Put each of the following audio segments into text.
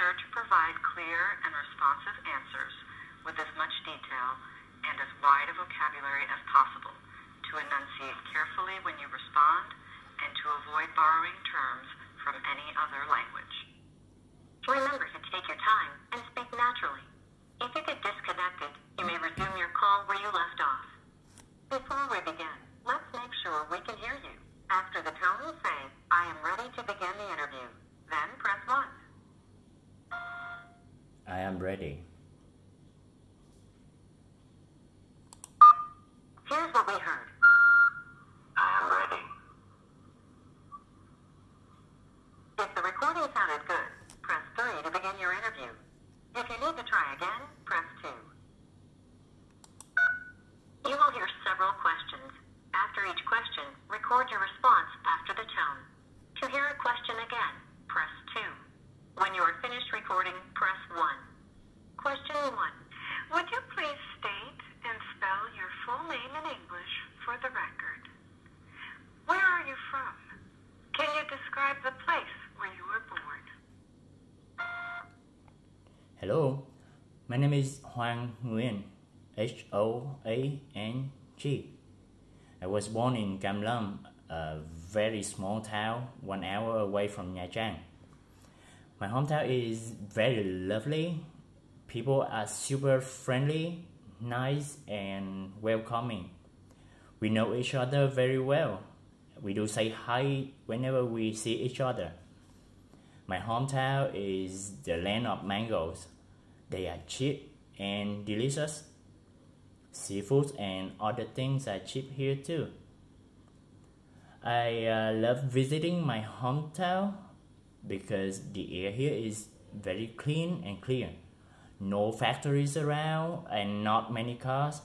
sure to provide clear and responsive answers with as much detail and as wide a vocabulary as possible, to enunciate carefully when you respond, and to avoid borrowing terms from any other language. Remember to take your time and speak naturally. If you get disconnected, you may resume your call where you left off. Before we begin, let's make sure we can hear you. After the tone will say, "I am ready to begin the interview," then press 1. I am ready. Here's what we heard. I am ready. If the recording sounded good, press 3 to begin your interview. If you need to try again, press 2. You will hear several questions. After each question, record your response after the tone. To hear a question again, press 2. When you are finished recording, press 1. Question 1. Would you please state and spell your full name in English for the record? Where are you from? Can you describe the place where you were born? Hello, my name is Hoang Nguyen, Hoang. I was born in Cam Lâm, a very small town 1 hour away from Nha Trang. My hometown is very lovely. People are super friendly, nice and welcoming. We know each other very well. We do say hi whenever we see each other. My hometown is the land of mangoes. They are cheap and delicious. Seafood and other things are cheap here too. I love visiting my hometown because the air here is very clean and clear. No factories around and not many cars,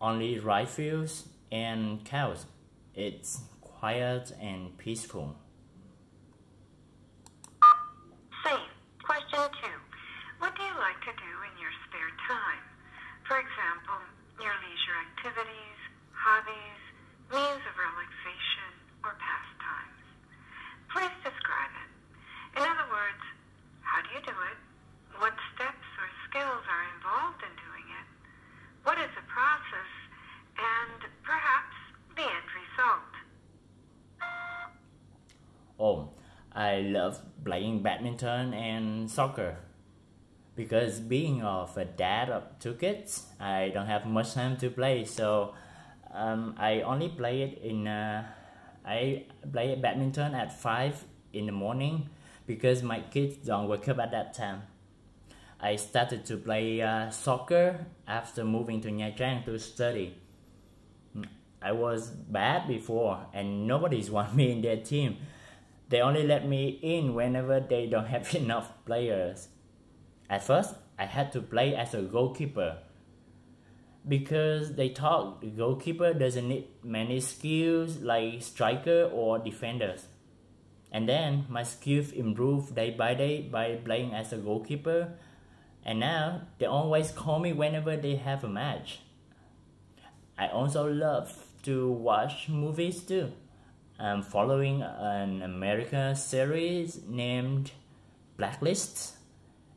only rice fields and cows. It's quiet and peaceful. Safe. Question 2. What do you like to do in your spare time? For example, your leisure activities, hobbies, means of relaxation, or pastimes. Please describe it. In other words, how do you do it? What steps or skills are involved in doing it? What is the process? And perhaps the end result. Oh, I love playing badminton and soccer. Because being of a dad of 2 kids, I don't have much time to play, so I only play it I play badminton at 5 in the morning because my kids don't wake up at that time. I started to play soccer after moving to Nha Trang to study. I was bad before and nobody's want me in their team. They only let me in whenever they don't have enough players. At first, I had to play as a goalkeeper because they thought the goalkeeper doesn't need many skills like striker or defenders. And then my skills improved day by day by playing as a goalkeeper, and now they always call me whenever they have a match. I also love to watch movies too. I'm following an American series named Blacklist,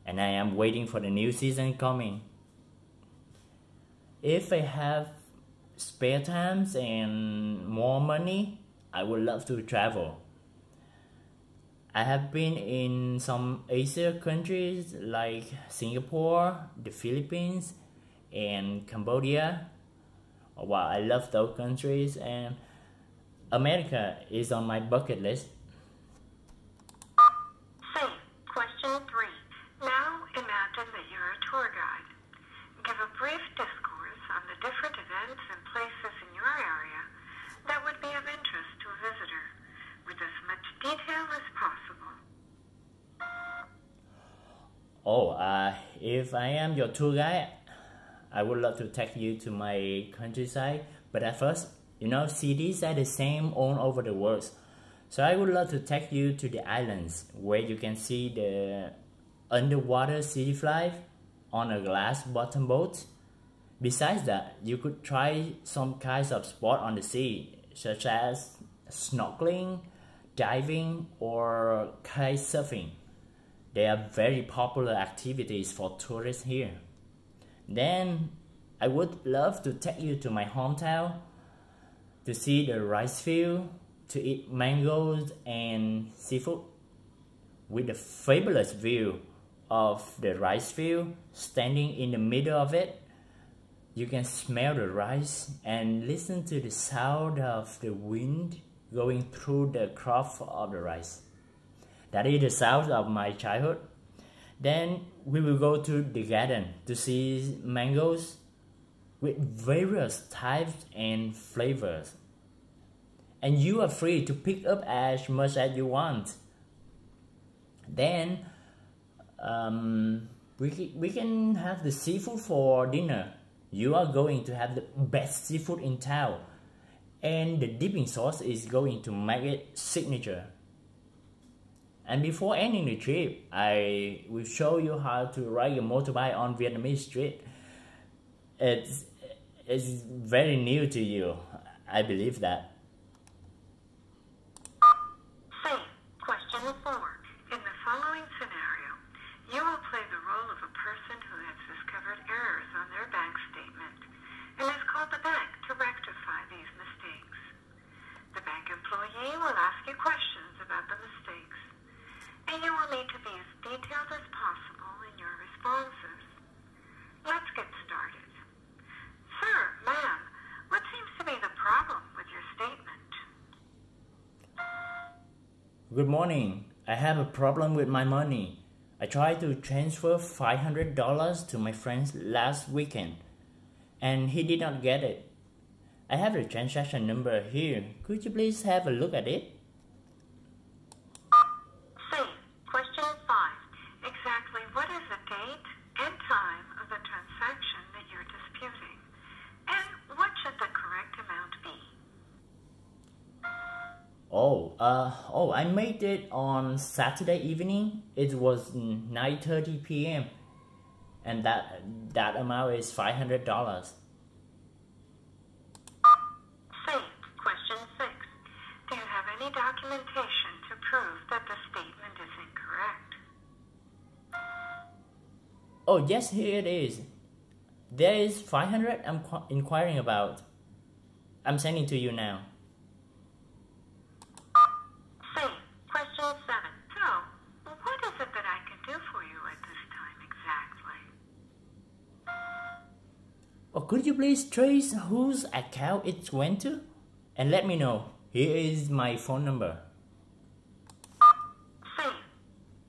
and I am waiting for the new season coming. If I have spare times and more money, I would love to travel. I have been in some Asia countries like Singapore, the Philippines, and Cambodia. Wow, I love those countries, and America is on my bucket list. Safe. Question 3. Now imagine that you're a tour guide. Give a brief discourse on the different events and places in your area that would be of interest to a visitor, with as much detail as possible. If I am your tour guide, I would love to take you to my countryside, but at first, cities are the same all over the world. So I would love to take you to the islands where you can see the underwater city life on a glass bottom boat. Besides that, you could try some kinds of sport on the sea, such as snorkeling, diving, or kite surfing. They are very popular activities for tourists here. Then I would love to take you to my hometown to see the rice field, to eat mangoes and seafood. With a fabulous view of the rice field, standing in the middle of it, you can smell the rice and listen to the sound of the wind going through the crop of the rice. That is the sound of my childhood. Then we will go to the garden to see mangoes with various types and flavors. And you are free to pick up as much as you want. Then we can have the seafood for dinner. You are going to have the best seafood in town, and the dipping sauce is going to make it signature. And before ending the trip, I will show you how to ride a motorbike on Vietnamese street. It's very new to you, I believe that. C. Question 4. In the following scenario, you will play the role of a person who has discovered errors on their bank statement and has called the bank to rectify these mistakes. The bank employee will ask you questions about the mistakes, and you will need to be as detailed as possible in your responses. Let's get started. Sir, ma'am, what seems to be the problem with your statement? Good morning. I have a problem with my money. I tried to transfer $500 to my friend last weekend, and he did not get it. I have the transaction number here. Could you please have a look at it? C. Question 5. Exactly what is the date and time of the transaction that you're disputing? And what should the correct amount be? I made it on Saturday evening. It was 9:30 p.m. and that amount is $500. C. Question 6. Do you have any documentation to prove that the statement is incorrect? Oh yes, here it is. There is $500 I'm inquiring about. I'm sending to you now. C. Question 7. So, what is it that I can do for you at this time exactly? Oh, could you please trace whose account it went to? And let me know. Here is my phone number. C.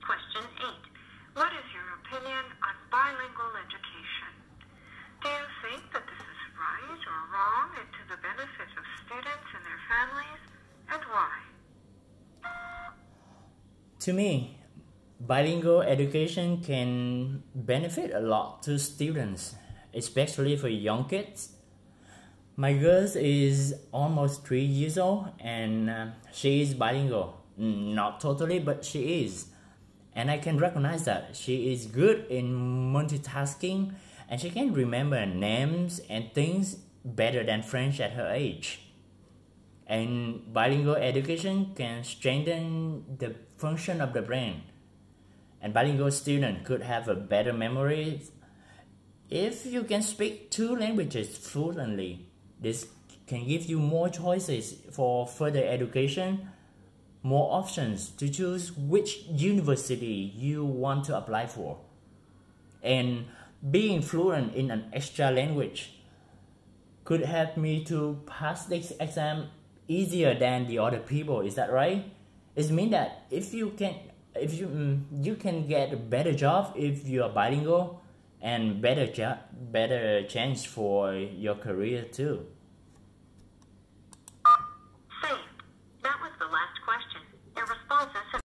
Question 8. What is your opinion on bilingual education? Do you think that this is right or wrong and to the benefit of students and their families, and why? To me, bilingual education can benefit a lot to students, especially for young kids. My girl is almost 3 years old and she is bilingual. Not totally, but she is. And I can recognize that she is good in multitasking and she can remember names and things better than French at her age. And bilingual education can strengthen the function of the brain. And bilingual students could have a better memory. If you can speak 2 languages fluently, this can give you more choices for further education, more options to choose which university you want to apply for. And being fluent in an extra language could help me to pass this exam easier than the other people. Is that right? It means that you can get a better job if you are bilingual, and better chance for your career too.